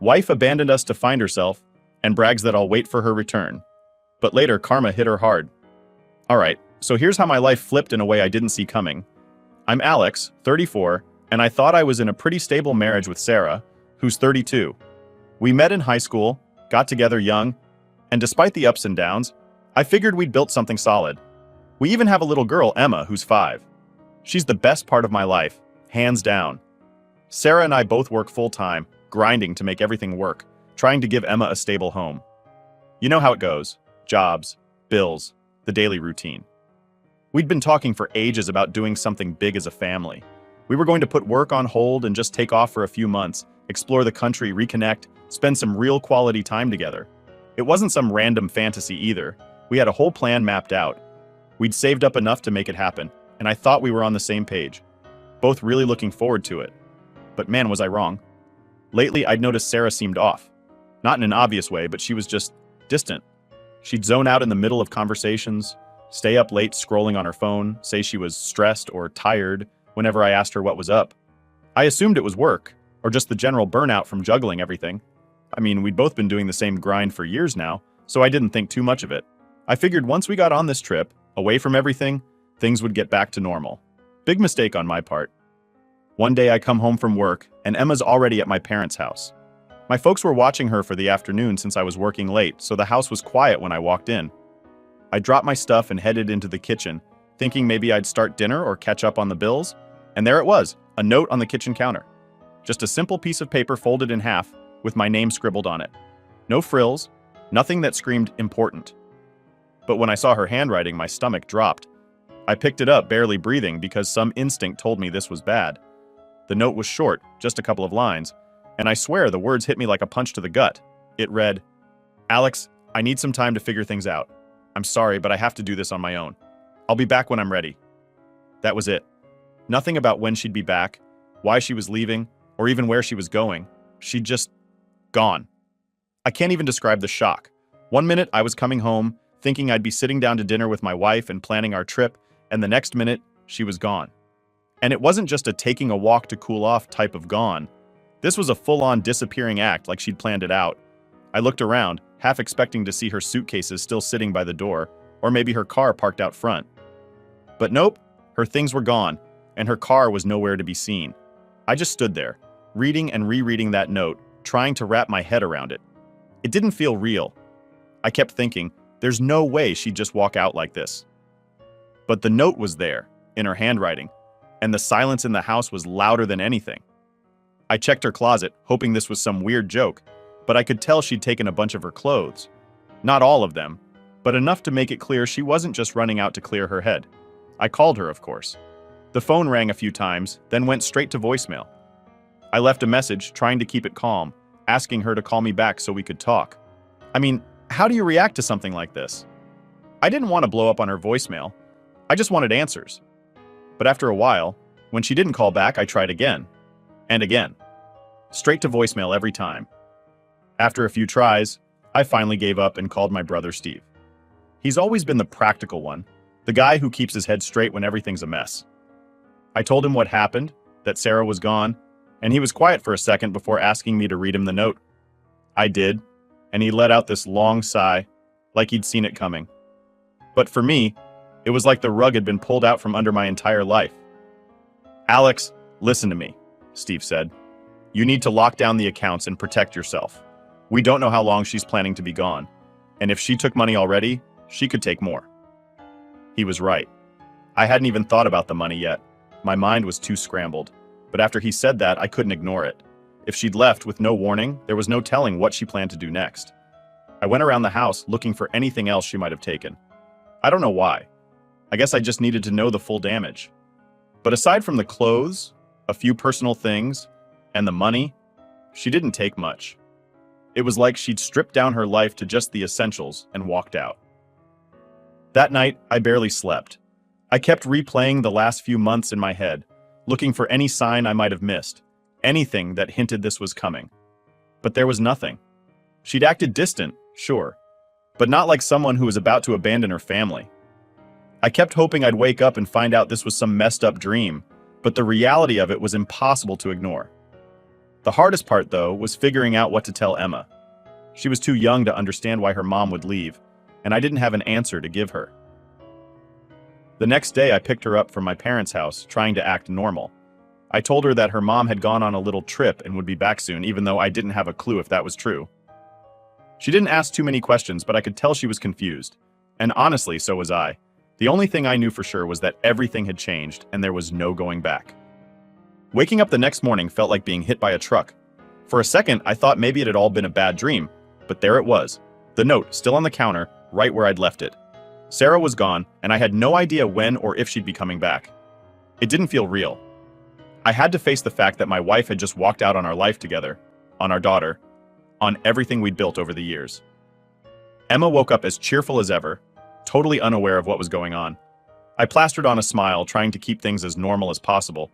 Wife abandoned us to find herself and brags that I'll wait for her return. But later, karma hit her hard. Alright, so here's how my life flipped in a way I didn't see coming. I'm Alex, 34, and I thought I was in a pretty stable marriage with Sarah, who's 32. We met in high school, got together young, and despite the ups and downs, I figured we'd built something solid. We even have a little girl, Emma, who's 5. She's the best part of my life, hands down. Sarah and I both work full-time, grinding to make everything work, trying to give Emma a stable home. You know how it goes. Jobs, bills, the daily routine. We'd been talking for ages about doing something big as a family. We were going to put work on hold and just take off for a few months, explore the country, reconnect, spend some real quality time together. It wasn't some random fantasy either. We had a whole plan mapped out. We'd saved up enough to make it happen, and I thought we were on the same page. Both really looking forward to it. But man, was I wrong. Lately, I'd noticed Sarah seemed off. Not in an obvious way, but she was just distant. She'd zone out in the middle of conversations, stay up late scrolling on her phone, say she was stressed or tired whenever I asked her what was up. I assumed it was work, or just the general burnout from juggling everything. I mean, we'd both been doing the same grind for years now, so I didn't think too much of it. I figured once we got on this trip, away from everything, things would get back to normal. Big mistake on my part. One day I come home from work, and Emma's already at my parents' house. My folks were watching her for the afternoon since I was working late, so the house was quiet when I walked in. I dropped my stuff and headed into the kitchen, thinking maybe I'd start dinner or catch up on the bills, and there it was, a note on the kitchen counter. Just a simple piece of paper folded in half, with my name scribbled on it. No frills, nothing that screamed important. But when I saw her handwriting, my stomach dropped. I picked it up, barely breathing, because some instinct told me this was bad. The note was short, just a couple of lines, and I swear the words hit me like a punch to the gut. It read, "Alex, I need some time to figure things out. I'm sorry, but I have to do this on my own. I'll be back when I'm ready." That was it. Nothing about when she'd be back, why she was leaving, or even where she was going. She'd just gone. I can't even describe the shock. One minute I was coming home, thinking I'd be sitting down to dinner with my wife and planning our trip, and the next minute, she was gone. And it wasn't just a taking a walk to cool off type of gone. This was a full-on disappearing act like she'd planned it out. I looked around, half expecting to see her suitcases still sitting by the door, or maybe her car parked out front. But nope, her things were gone, and her car was nowhere to be seen. I just stood there, reading and rereading that note, trying to wrap my head around it. It didn't feel real. I kept thinking, there's no way she'd just walk out like this. But the note was there, in her handwriting, and the silence in the house was louder than anything. I checked her closet, hoping this was some weird joke, but I could tell she'd taken a bunch of her clothes. Not all of them, but enough to make it clear she wasn't just running out to clear her head. I called her, of course. The phone rang a few times, then went straight to voicemail. I left a message, trying to keep it calm, asking her to call me back so we could talk. I mean, how do you react to something like this? I didn't want to blow up on her voicemail. I just wanted answers. But after a while, when she didn't call back, I tried again. And again. Straight to voicemail every time. After a few tries, I finally gave up and called my brother Steve. He's always been the practical one, the guy who keeps his head straight when everything's a mess. I told him what happened, that Sarah was gone, and he was quiet for a second before asking me to read him the note. I did, and he let out this long sigh, like he'd seen it coming. But for me, it was like the rug had been pulled out from under my entire life. "Alex, listen to me," Steve said. "You need to lock down the accounts and protect yourself. We don't know how long she's planning to be gone, and if she took money already, she could take more." He was right. I hadn't even thought about the money yet. My mind was too scrambled. But after he said that, I couldn't ignore it. If she'd left with no warning, there was no telling what she planned to do next. I went around the house looking for anything else she might have taken. I don't know why. I guess I just needed to know the full damage. But aside from the clothes, a few personal things, and the money, she didn't take much. It was like she'd stripped down her life to just the essentials and walked out. That night, I barely slept. I kept replaying the last few months in my head, looking for any sign I might have missed, anything that hinted this was coming. But there was nothing. She'd acted distant, sure, but not like someone who was about to abandon her family. I kept hoping I'd wake up and find out this was some messed up dream, but the reality of it was impossible to ignore. The hardest part, though, was figuring out what to tell Emma. She was too young to understand why her mom would leave, and I didn't have an answer to give her. The next day, I picked her up from my parents' house, trying to act normal. I told her that her mom had gone on a little trip and would be back soon, even though I didn't have a clue if that was true. She didn't ask too many questions, but I could tell she was confused. And honestly, so was I. The only thing I knew for sure was that everything had changed and there was no going back. Waking up the next morning felt like being hit by a truck. For a second, I thought maybe it had all been a bad dream, but there it was. The note, still on the counter, right where I'd left it. Sarah was gone, and I had no idea when or if she'd be coming back. It didn't feel real. I had to face the fact that my wife had just walked out on our life together, on our daughter, on everything we'd built over the years. Emma woke up as cheerful as ever, totally unaware of what was going on. I plastered on a smile, trying to keep things as normal as possible,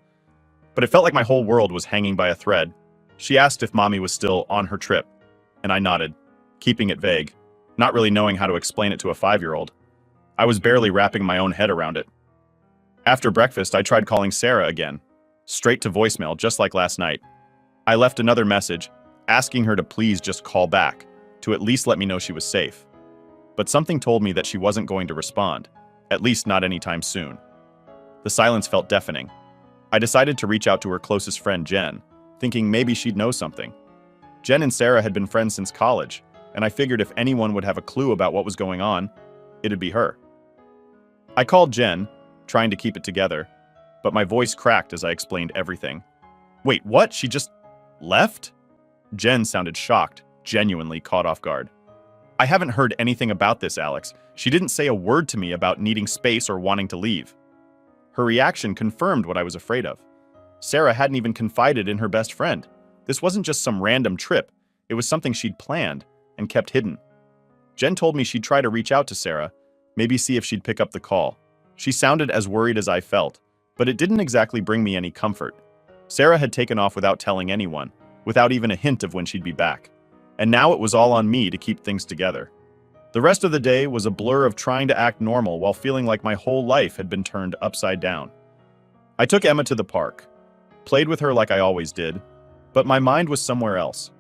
but it felt like my whole world was hanging by a thread. She asked if Mommy was still on her trip, and I nodded, keeping it vague, not really knowing how to explain it to a 5-year-old. I was barely wrapping my own head around it. After breakfast, I tried calling Sarah again, straight to voicemail, just like last night. I left another message, asking her to please just call back, to at least let me know she was safe. But something told me that she wasn't going to respond, at least not anytime soon. The silence felt deafening. I decided to reach out to her closest friend, Jen, thinking maybe she'd know something. Jen and Sarah had been friends since college, and I figured if anyone would have a clue about what was going on, it'd be her. I called Jen, trying to keep it together, but my voice cracked as I explained everything. Wait, what? She just left? Jen sounded shocked, genuinely caught off guard. I haven't heard anything about this, Alex. She didn't say a word to me about needing space or wanting to leave. Her reaction confirmed what I was afraid of. Sarah hadn't even confided in her best friend. This wasn't just some random trip. It was something she'd planned and kept hidden. Jen told me she'd try to reach out to Sarah, maybe see if she'd pick up the call. She sounded as worried as I felt, but it didn't exactly bring me any comfort. Sarah had taken off without telling anyone, without even a hint of when she'd be back. And now it was all on me to keep things together. The rest of the day was a blur of trying to act normal while feeling like my whole life had been turned upside down. I took Emma to the park, played with her like I always did, but my mind was somewhere else.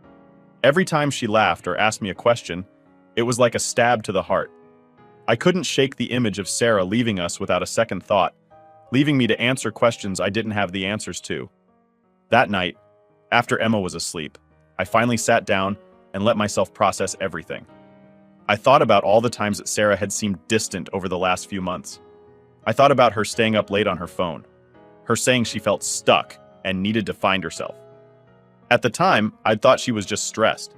Every time she laughed or asked me a question, it was like a stab to the heart. I couldn't shake the image of Sarah leaving us without a second thought, leaving me to answer questions I didn't have the answers to. That night, after Emma was asleep, I finally sat down and let myself process everything. I thought about all the times that Sarah had seemed distant over the last few months. I thought about her staying up late on her phone, her saying she felt stuck and needed to find herself. At the time, I'd thought she was just stressed.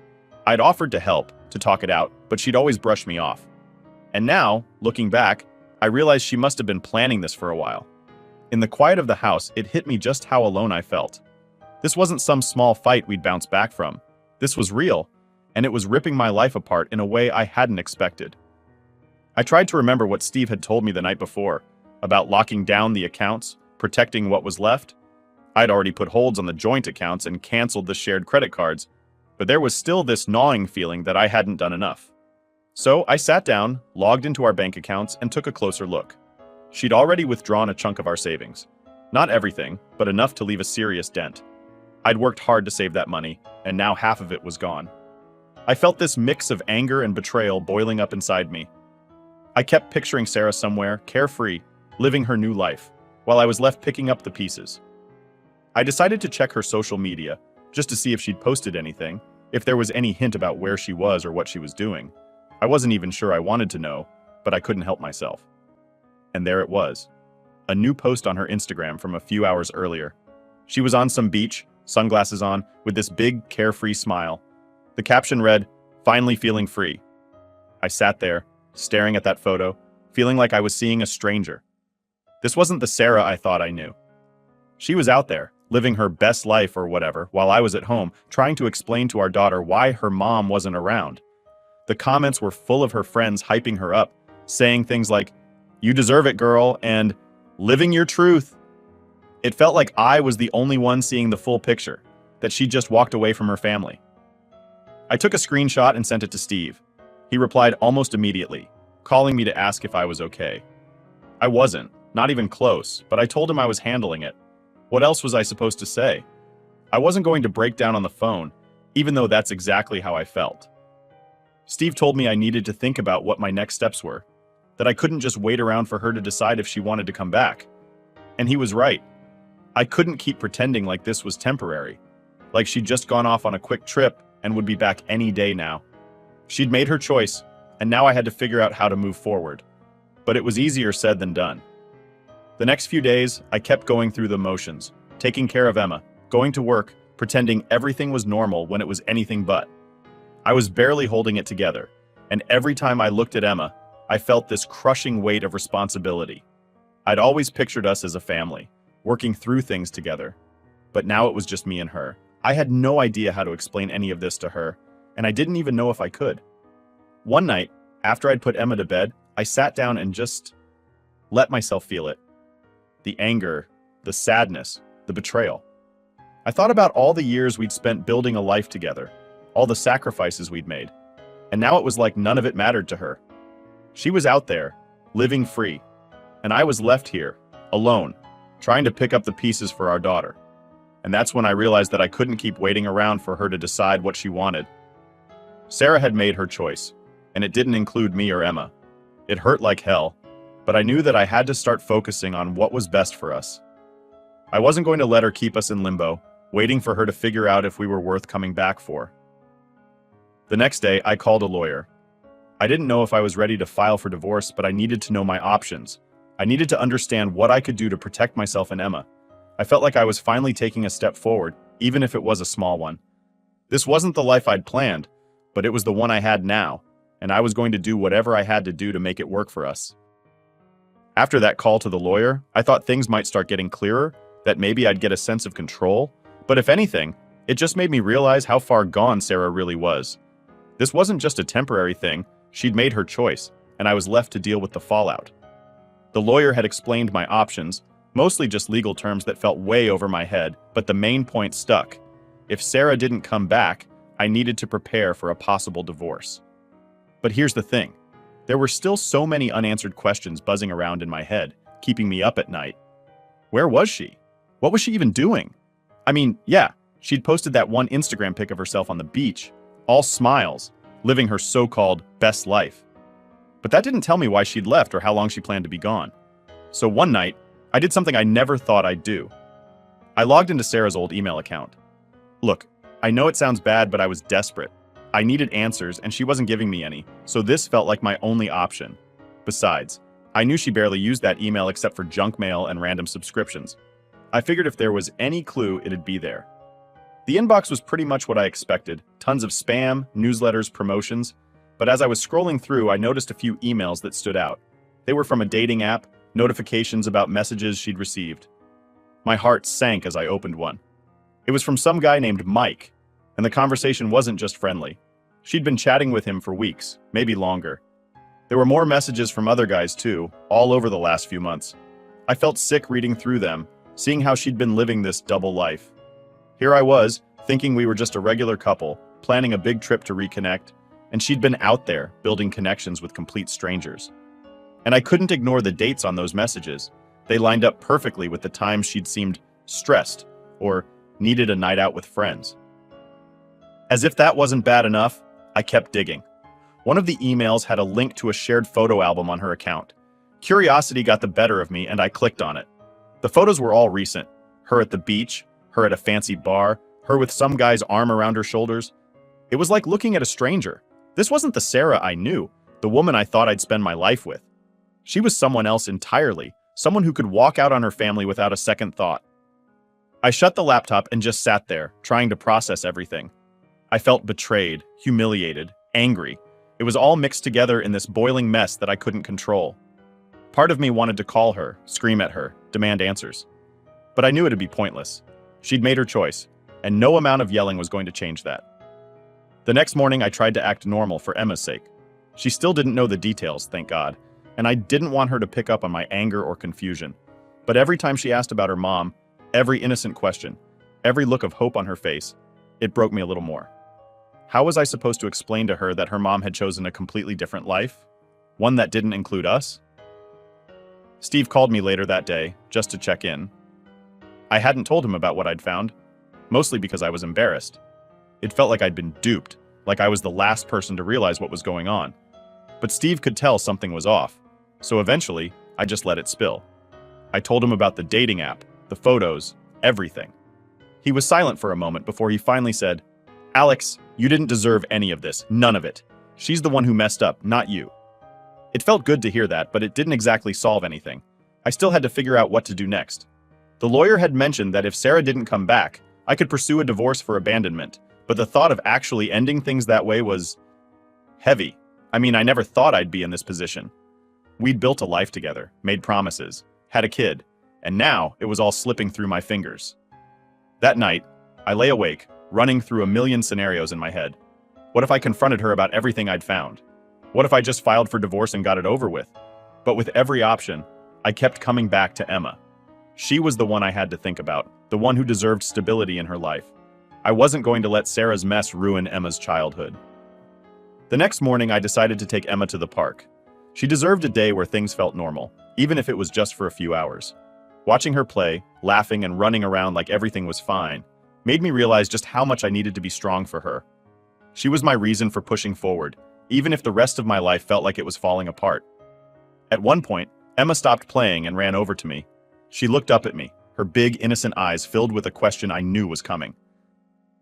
I'd offered to help, to talk it out, but she'd always brush me off. And now, looking back, I realized she must have been planning this for a while. In the quiet of the house, it hit me just how alone I felt. This wasn't some small fight we'd bounce back from. This was real, and it was ripping my life apart in a way I hadn't expected. I tried to remember what Steve had told me the night before, about locking down the accounts, protecting what was left. I'd already put holds on the joint accounts and canceled the shared credit cards, but there was still this gnawing feeling that I hadn't done enough. So I sat down, logged into our bank accounts, and took a closer look. She'd already withdrawn a chunk of our savings. Not everything, but enough to leave a serious dent. I'd worked hard to save that money, and now half of it was gone. I felt this mix of anger and betrayal boiling up inside me. I kept picturing Sarah somewhere, carefree, living her new life, while I was left picking up the pieces. I decided to check her social media, just to see if she'd posted anything, if there was any hint about where she was or what she was doing. I wasn't even sure I wanted to know, but I couldn't help myself. And there it was. A new post on her Instagram from a few hours earlier. She was on some beach, sunglasses on, with this big, carefree smile. The caption read, "Finally feeling free." I sat there, staring at that photo, feeling like I was seeing a stranger. This wasn't the Sarah I thought I knew. She was out there, living her best life or whatever, while I was at home, trying to explain to our daughter why her mom wasn't around. The comments were full of her friends hyping her up, saying things like, "You deserve it, girl," and "living your truth." It felt like I was the only one seeing the full picture, that she just walked away from her family. I took a screenshot and sent it to Steve. He replied almost immediately, calling me to ask if I was okay. I wasn't, not even close, but I told him I was handling it. What else was I supposed to say? I wasn't going to break down on the phone, even though that's exactly how I felt. Steve told me I needed to think about what my next steps were, that I couldn't just wait around for her to decide if she wanted to come back. And he was right. I couldn't keep pretending like this was temporary, like she'd just gone off on a quick trip and would be back any day now. She'd made her choice, and now I had to figure out how to move forward. But it was easier said than done. The next few days, I kept going through the motions, taking care of Emma, going to work, pretending everything was normal when it was anything but. I was barely holding it together, and every time I looked at Emma, I felt this crushing weight of responsibility. I'd always pictured us as a family, working through things together. But now it was just me and her. I had no idea how to explain any of this to her, and I didn't even know if I could. One night, after I'd put Emma to bed, I sat down and just let myself feel it. The anger, the sadness, the betrayal. I thought about all the years we'd spent building a life together, all the sacrifices we'd made, and now it was like none of it mattered to her. She was out there, living free, and I was left here, alone, trying to pick up the pieces for our daughter. And that's when I realized that I couldn't keep waiting around for her to decide what she wanted. Sarah had made her choice, and it didn't include me or Emma. It hurt like hell, but I knew that I had to start focusing on what was best for us. I wasn't going to let her keep us in limbo, waiting for her to figure out if we were worth coming back for. The next day, I called a lawyer. I didn't know if I was ready to file for divorce, but I needed to know my options. I needed to understand what I could do to protect myself and Emma. I felt like I was finally taking a step forward, even if it was a small one. This wasn't the life I'd planned, but it was the one I had now, and I was going to do whatever I had to do to make it work for us. After that call to the lawyer, I thought things might start getting clearer, that maybe I'd get a sense of control, but if anything, it just made me realize how far gone Sarah really was. This wasn't just a temporary thing, she'd made her choice, and I was left to deal with the fallout. The lawyer had explained my options, mostly just legal terms that felt way over my head, but the main point stuck. If Sarah didn't come back, I needed to prepare for a possible divorce. But here's the thing. There were still so many unanswered questions buzzing around in my head, keeping me up at night. Where was she? What was she even doing? I mean, yeah, she'd posted that one Instagram pic of herself on the beach, all smiles, living her so-called best life. But that didn't tell me why she'd left or how long she planned to be gone. So one night, I did something I never thought I'd do. I logged into Sarah's old email account. Look, I know it sounds bad, but I was desperate. I needed answers, and she wasn't giving me any, so this felt like my only option. Besides, I knew she barely used that email except for junk mail and random subscriptions. I figured if there was any clue, it'd be there. The inbox was pretty much what I expected, tons of spam, newsletters, promotions. But as I was scrolling through, I noticed a few emails that stood out. They were from a dating app, notifications about messages she'd received. My heart sank as I opened one. It was from some guy named Mike, and the conversation wasn't just friendly. She'd been chatting with him for weeks, maybe longer. There were more messages from other guys too, all over the last few months. I felt sick reading through them, seeing how she'd been living this double life. Here I was, thinking we were just a regular couple, planning a big trip to reconnect, and she'd been out there, building connections with complete strangers. And I couldn't ignore the dates on those messages. They lined up perfectly with the times she'd seemed stressed or needed a night out with friends. As if that wasn't bad enough, I kept digging. One of the emails had a link to a shared photo album on her account. Curiosity got the better of me, and I clicked on it. The photos were all recent. Her at the beach, her at a fancy bar, her with some guy's arm around her shoulders. It was like looking at a stranger. This wasn't the Sarah I knew, the woman I thought I'd spend my life with. She was someone else entirely, someone who could walk out on her family without a second thought. I shut the laptop and just sat there, trying to process everything. I felt betrayed, humiliated, angry. It was all mixed together in this boiling mess that I couldn't control. Part of me wanted to call her, scream at her, demand answers. But I knew it'd be pointless. She'd made her choice, and no amount of yelling was going to change that. The next morning, I tried to act normal for Emma's sake. She still didn't know the details, thank God, and I didn't want her to pick up on my anger or confusion. But every time she asked about her mom, every innocent question, every look of hope on her face, it broke me a little more. How was I supposed to explain to her that her mom had chosen a completely different life? One that didn't include us? Steve called me later that day, just to check in. I hadn't told him about what I'd found. mostly because I was embarrassed. It felt like I'd been duped, like I was the last person to realize what was going on. But Steve could tell something was off, so eventually, I just let it spill. I told him about the dating app, the photos, everything. He was silent for a moment before he finally said, "Alex, you didn't deserve any of this, none of it. She's the one who messed up, not you." It felt good to hear that, but it didn't exactly solve anything. I still had to figure out what to do next. The lawyer had mentioned that if Sarah didn't come back, I could pursue a divorce for abandonment, but the thought of actually ending things that way was heavy. I mean, I never thought I'd be in this position. We'd built a life together, made promises, had a kid, and now it was all slipping through my fingers. That night, I lay awake, running through a million scenarios in my head. What if I confronted her about everything I'd found? What if I just filed for divorce and got it over with? But with every option, I kept coming back to Emma. She was the one I had to think about, the one who deserved stability in her life. I wasn't going to let Sarah's mess ruin Emma's childhood. The next morning, I decided to take Emma to the park. She deserved a day where things felt normal, even if it was just for a few hours. Watching her play, laughing and running around like everything was fine, made me realize just how much I needed to be strong for her. She was my reason for pushing forward, even if the rest of my life felt like it was falling apart. At one point, Emma stopped playing and ran over to me. She looked up at me, her big, innocent eyes filled with a question I knew was coming.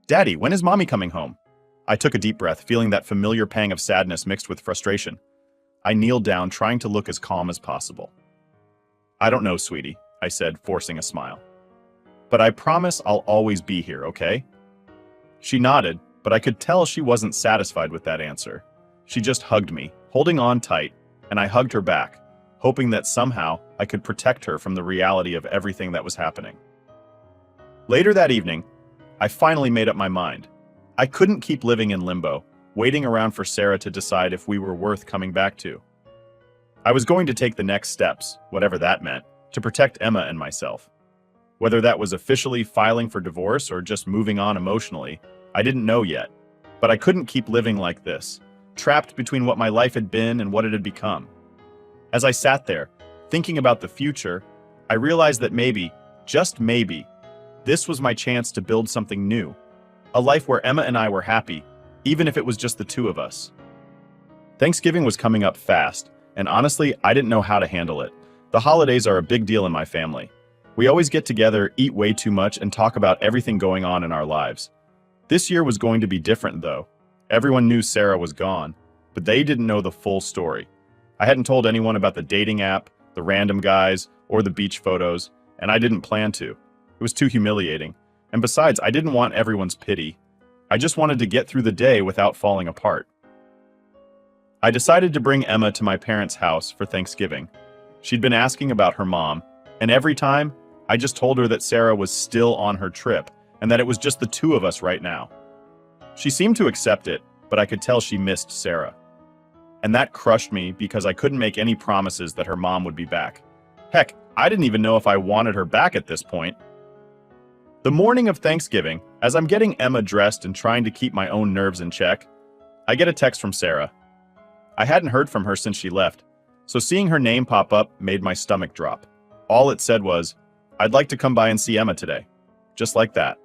"Daddy, when is Mommy coming home?" I took a deep breath, feeling that familiar pang of sadness mixed with frustration. I kneeled down, trying to look as calm as possible. "I don't know, sweetie," I said, forcing a smile. "But I promise I'll always be here, okay?" She nodded, but I could tell she wasn't satisfied with that answer. She just hugged me, holding on tight, and I hugged her back, hoping that somehow I could protect her from the reality of everything that was happening. Later that evening, I finally made up my mind. I couldn't keep living in limbo, waiting around for Sarah to decide if we were worth coming back to. I was going to take the next steps, whatever that meant, to protect Emma and myself. Whether that was officially filing for divorce or just moving on emotionally, I didn't know yet. But I couldn't keep living like this, trapped between what my life had been and what it had become. As I sat there, thinking about the future, I realized that maybe, just maybe, this was my chance to build something new. A life where Emma and I were happy, even if it was just the two of us. Thanksgiving was coming up fast, and honestly, I didn't know how to handle it. The holidays are a big deal in my family. We always get together, eat way too much, and talk about everything going on in our lives. This year was going to be different, though. Everyone knew Sarah was gone, but they didn't know the full story. I hadn't told anyone about the dating app, the random guys, or the beach photos, and I didn't plan to. It was too humiliating. And besides, I didn't want everyone's pity. I just wanted to get through the day without falling apart. I decided to bring Emma to my parents' house for Thanksgiving. She'd been asking about her mom, and every time, I just told her that Sarah was still on her trip, and that it was just the two of us right now. She seemed to accept it, but I could tell she missed Sarah. And that crushed me because I couldn't make any promises that her mom would be back. Heck, I didn't even know if I wanted her back at this point. The morning of Thanksgiving, as I'm getting Emma dressed and trying to keep my own nerves in check, I get a text from Sarah. I hadn't heard from her since she left, so seeing her name pop up made my stomach drop. All it said was, "I'd like to come by and see Emma today." Just like that.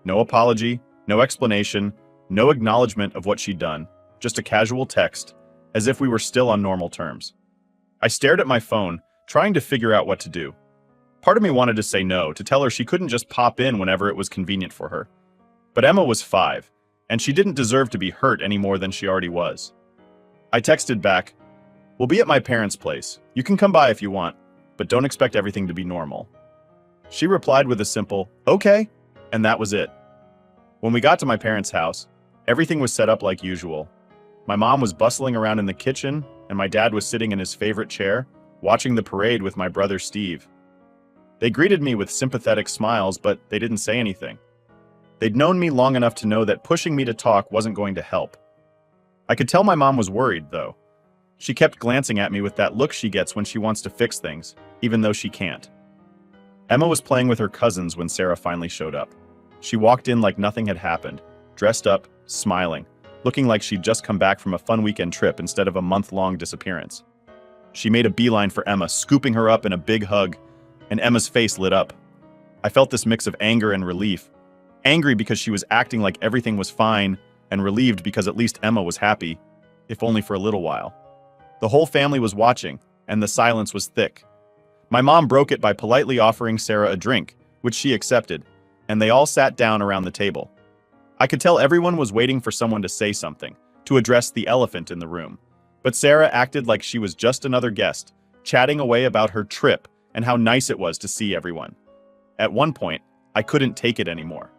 No apology, no explanation, no acknowledgement of what she'd done, just a casual text, as if we were still on normal terms. I stared at my phone, trying to figure out what to do. Part of me wanted to say no, to tell her she couldn't just pop in whenever it was convenient for her. But Emma was 5, and she didn't deserve to be hurt any more than she already was. I texted back, "We'll be at my parents' place. You can come by if you want, but don't expect everything to be normal." She replied with a simple, "Okay," and that was it. When we got to my parents' house, everything was set up like usual. My mom was bustling around in the kitchen, and my dad was sitting in his favorite chair, watching the parade with my brother Steve. They greeted me with sympathetic smiles, but they didn't say anything. They'd known me long enough to know that pushing me to talk wasn't going to help. I could tell my mom was worried, though. She kept glancing at me with that look she gets when she wants to fix things, even though she can't. Emma was playing with her cousins when Sarah finally showed up. She walked in like nothing had happened, dressed up, smiling, looking like she'd just come back from a fun weekend trip instead of a month-long disappearance. She made a beeline for Emma, scooping her up in a big hug, and Emma's face lit up. I felt this mix of anger and relief. Angry because she was acting like everything was fine, and relieved because at least Emma was happy, if only for a little while. The whole family was watching, and the silence was thick. My mom broke it by politely offering Sarah a drink, which she accepted, and they all sat down around the table. I could tell everyone was waiting for someone to say something, to address the elephant in the room. But Sarah acted like she was just another guest, chatting away about her trip and how nice it was to see everyone. At one point, I couldn't take it anymore.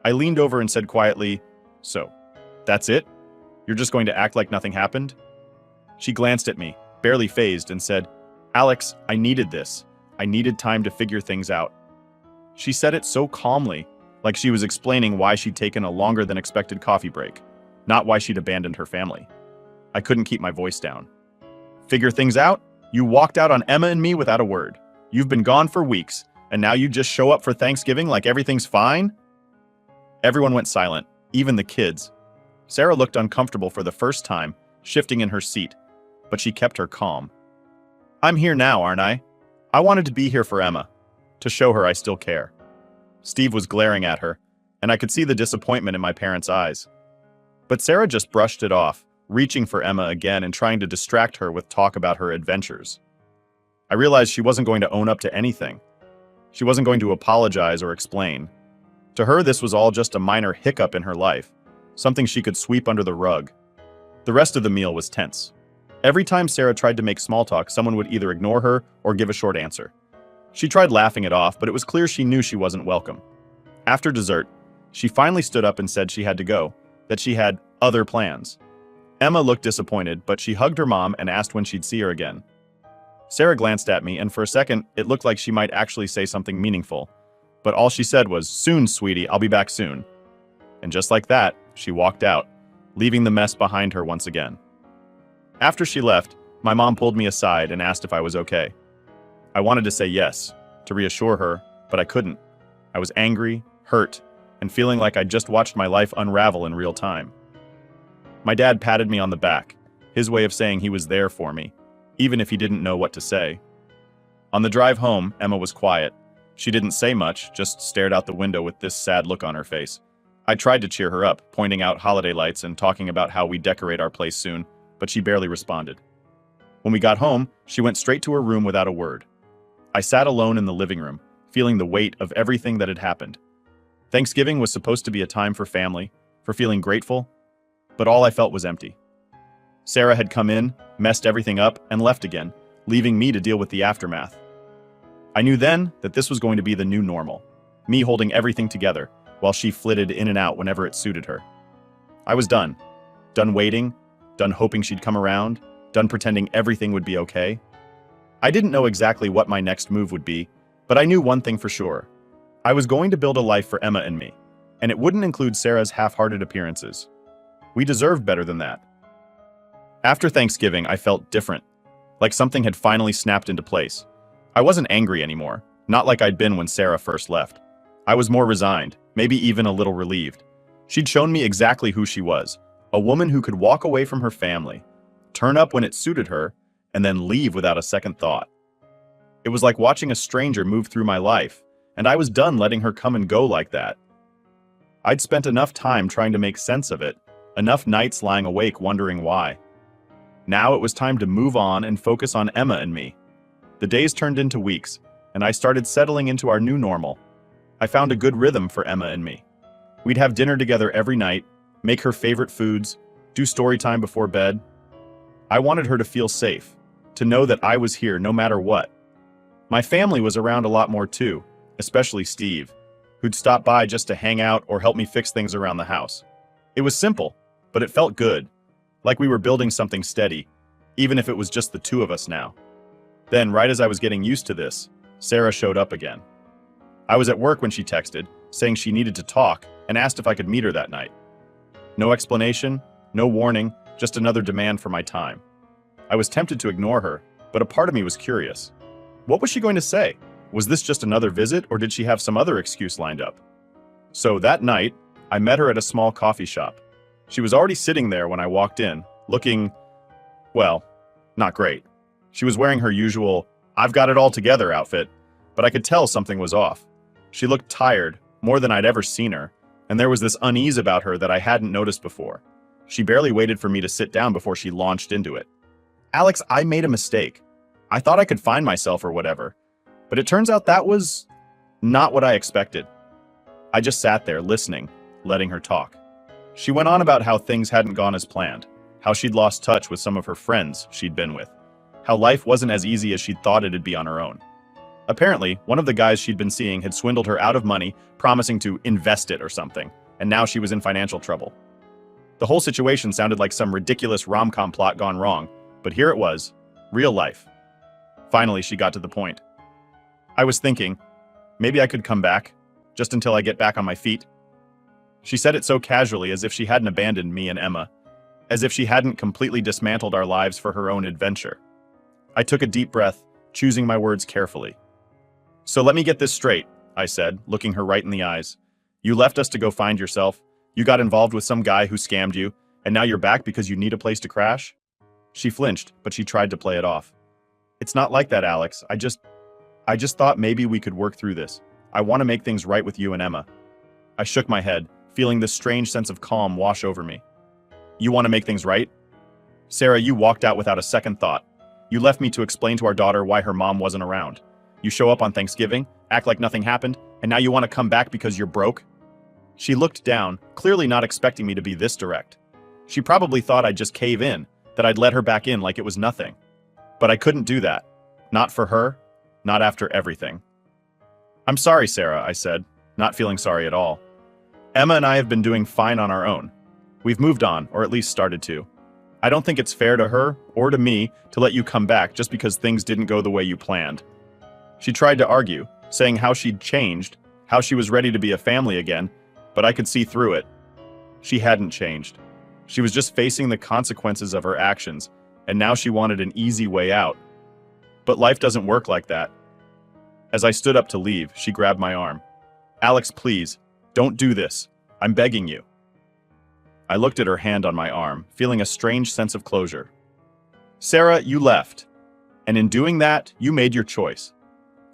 I leaned over and said quietly, "So, that's it? You're just going to act like nothing happened?" She glanced at me, barely fazed, and said, "Alex, I needed this. I needed time to figure things out." She said it so calmly, like she was explaining why she'd taken a longer than expected coffee break, not why she'd abandoned her family. I couldn't keep my voice down. "Figure things out? You walked out on Emma and me without a word. You've been gone for weeks, and now you just show up for Thanksgiving like everything's fine?" Everyone went silent, even the kids. Sarah looked uncomfortable for the first time, shifting in her seat, but she kept her calm. "I'm here now, aren't I? I wanted to be here for Emma, to show her I still care." Steve was glaring at her, and I could see the disappointment in my parents' eyes. But Sarah just brushed it off, reaching for Emma again and trying to distract her with talk about her adventures. I realized she wasn't going to own up to anything. She wasn't going to apologize or explain. To her, this was all just a minor hiccup in her life, something she could sweep under the rug. The rest of the meal was tense. Every time Sarah tried to make small talk, someone would either ignore her or give a short answer. She tried laughing it off, but it was clear she knew she wasn't welcome. After dessert, she finally stood up and said she had to go, that she had other plans. Emma looked disappointed, but she hugged her mom and asked when she'd see her again. Sarah glanced at me, and for a second, it looked like she might actually say something meaningful. But all she said was, "Soon, sweetie, I'll be back soon." And just like that, she walked out, leaving the mess behind her once again. After she left, my mom pulled me aside and asked if I was okay. I wanted to say yes, to reassure her, but I couldn't. I was angry, hurt, and feeling like I'd just watched my life unravel in real time. My dad patted me on the back, his way of saying he was there for me, even if he didn't know what to say. On the drive home, Emma was quiet. She didn't say much, just stared out the window with this sad look on her face. I tried to cheer her up, pointing out holiday lights and talking about how we decorate our place soon, but she barely responded. When we got home, she went straight to her room without a word. I sat alone in the living room, feeling the weight of everything that had happened. Thanksgiving was supposed to be a time for family, for feeling grateful, but all I felt was empty. Sarah had come in, messed everything up, and left again, leaving me to deal with the aftermath. I knew then that this was going to be the new normal, me holding everything together, while she flitted in and out whenever it suited her. I was done. Done waiting, done hoping she'd come around, done pretending everything would be okay. I didn't know exactly what my next move would be, but I knew one thing for sure. I was going to build a life for Emma and me, and it wouldn't include Sarah's half-hearted appearances. We deserved better than that. After Thanksgiving, I felt different, like something had finally snapped into place. I wasn't angry anymore, not like I'd been when Sarah first left. I was more resigned, maybe even a little relieved. She'd shown me exactly who she was, a woman who could walk away from her family, turn up when it suited her, and then leave without a second thought. It was like watching a stranger move through my life, and I was done letting her come and go like that. I'd spent enough time trying to make sense of it, enough nights lying awake wondering why. Now it was time to move on and focus on Emma and me. The days turned into weeks, and I started settling into our new normal. I found a good rhythm for Emma and me. We'd have dinner together every night, make her favorite foods, do story time before bed. I wanted her to feel safe, to know that I was here no matter what. My family was around a lot more too, especially Steve, who'd stop by just to hang out or help me fix things around the house. It was simple, but it felt good, like we were building something steady, even if it was just the two of us now. Then, right as I was getting used to this, Sarah showed up again. I was at work when she texted, saying she needed to talk, and asked if I could meet her that night. No explanation, no warning, just another demand for my time. I was tempted to ignore her, but a part of me was curious. What was she going to say? Was this just another visit, or did she have some other excuse lined up? So that night, I met her at a small coffee shop. She was already sitting there when I walked in, looking, well, not great. She was wearing her usual, "I've got it all together" outfit, but I could tell something was off. She looked tired, more than I'd ever seen her, and there was this unease about her that I hadn't noticed before. She barely waited for me to sit down before she launched into it. Alex, I made a mistake. I thought I could find myself or whatever, but it turns out that was not what I expected. I just sat there listening, letting her talk. She went on about how things hadn't gone as planned, how she'd lost touch with some of her friends she'd been with, how life wasn't as easy as she'd thought it'd be on her own. Apparently, one of the guys she'd been seeing had swindled her out of money, promising to invest it or something, and now she was in financial trouble. The whole situation sounded like some ridiculous rom-com plot gone wrong, but here it was, real life. Finally, she got to the point. I was thinking, maybe I could come back, just until I get back on my feet. She said it so casually, as if she hadn't abandoned me and Emma, as if she hadn't completely dismantled our lives for her own adventure. I took a deep breath, choosing my words carefully. So let me get this straight, I said, looking her right in the eyes. You left us to go find yourself, you got involved with some guy who scammed you, and now you're back because you need a place to crash? She flinched, but she tried to play it off. It's not like that, Alex. I just thought maybe we could work through this. I want to make things right with you and Emma. I shook my head, feeling this strange sense of calm wash over me. You want to make things right? Sarah, you walked out without a second thought. You left me to explain to our daughter why her mom wasn't around. You show up on Thanksgiving, act like nothing happened, and now you want to come back because you're broke? She looked down, clearly not expecting me to be this direct. She probably thought I'd just cave in, that I'd let her back in like it was nothing. But I couldn't do that. Not for her, not after everything. I'm sorry, Sarah, I said, not feeling sorry at all. Emma and I have been doing fine on our own. We've moved on, or at least started to. I don't think it's fair to her, or to me, to let you come back just because things didn't go the way you planned. She tried to argue, saying how she'd changed, how she was ready to be a family again, but I could see through it. She hadn't changed. She was just facing the consequences of her actions, and now she wanted an easy way out. But life doesn't work like that. As I stood up to leave, she grabbed my arm. Alex, please, don't do this. I'm begging you. I looked at her hand on my arm, feeling a strange sense of closure. Sarah, you left. And in doing that, you made your choice.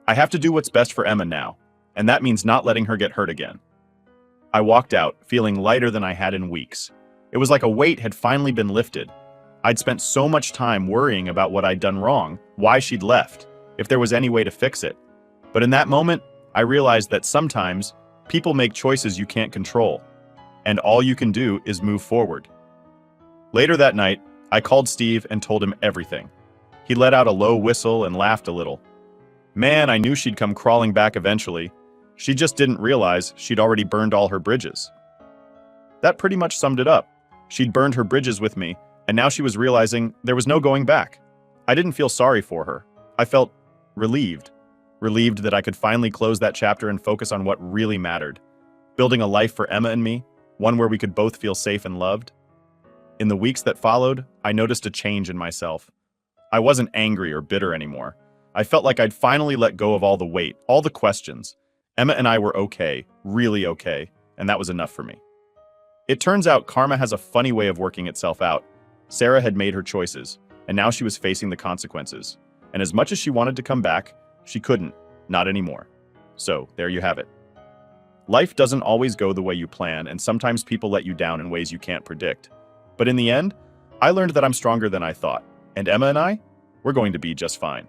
I have to do what's best for Emma now, and that means not letting her get hurt again. I walked out, feeling lighter than I had in weeks. It was like a weight had finally been lifted. I'd spent so much time worrying about what I'd done wrong, why she'd left, if there was any way to fix it. But in that moment, I realized that sometimes people make choices you can't control, and all you can do is move forward. Later that night, I called Steve and told him everything. He let out a low whistle and laughed a little. Man, I knew she'd come crawling back eventually. She just didn't realize she'd already burned all her bridges. That pretty much summed it up. She'd burned her bridges with me, and now she was realizing there was no going back. I didn't feel sorry for her. I felt relieved. Relieved that I could finally close that chapter and focus on what really mattered. Building a life for Emma and me, one where we could both feel safe and loved. In the weeks that followed, I noticed a change in myself. I wasn't angry or bitter anymore. I felt like I'd finally let go of all the weight, all the questions. Emma and I were okay, really okay, and that was enough for me. It turns out karma has a funny way of working itself out. Sarah had made her choices, and now she was facing the consequences. And as much as she wanted to come back, she couldn't, not anymore. So, there you have it. Life doesn't always go the way you plan, and sometimes people let you down in ways you can't predict. But in the end, I learned that I'm stronger than I thought, and Emma and I, we're going to be just fine.